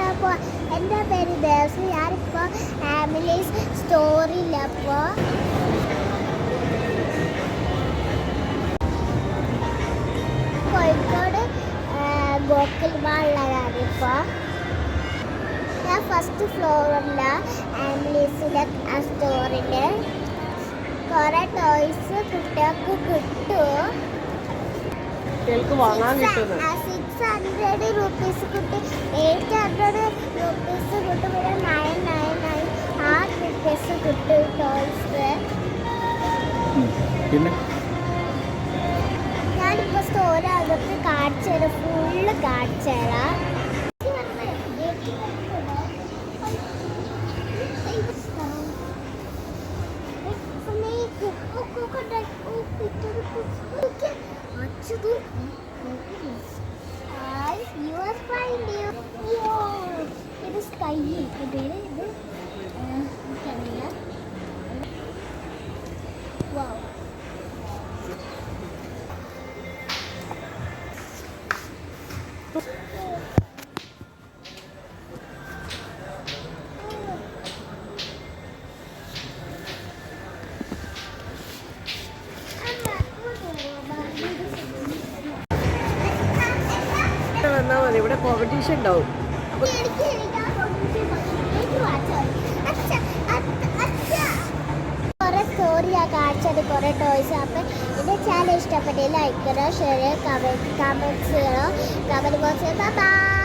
അപ്പോൾ എൻ്റെ പേര് ദേവസ്. ഞാനിപ്പോൾ ഫാമിലീസ് സ്റ്റോറിയിലപ്പോൾ കോഴിക്കോട് ഗോകുൽ മാളിലാണ്. ഇപ്പോൾ ഞാൻ ഫസ്റ്റ് ഫ്ലോറില്ല ഫാമിലീസിലെ ആ സ്റ്റോറിൽ കുറേ ടോയ്സ് കുട്ടികൾക്ക് കിട്ടും. 600 rupees കിട്ടും, 800 rupees കിട്ടും, പിന്നെ 999 ആ rupees കിട്ടും ടോയ്സ്. ഞാനിപ്പോൾ സ്റ്റോറിനകത്ത് കാണിച്ചു തരാം, ഫുള്ള് കാണിച്ചു തരാം. ഇത് സ്കൈ പേര് ഇത് എനിക്കറിയില്ല. വാവ്, വന്നാൽ മതി, ഇവിടെ കോമ്പറ്റീഷൻ ഉണ്ടാവും. കുറെ സ്റ്റോറിയാ കാണിച്ചത്, കുറെ ടോയ്സ്. അപ്പം എൻ്റെ ചാനൽ ഇഷ്ടപ്പെട്ടെങ്കിൽ ലൈക്ക് ചെയ്യണം, ഷെയർ ചെയ്യണം, കമൻറ്റ്സ് ചെയ്യണം, കമൻറ്റ് ബോക്സ്. ബൈ.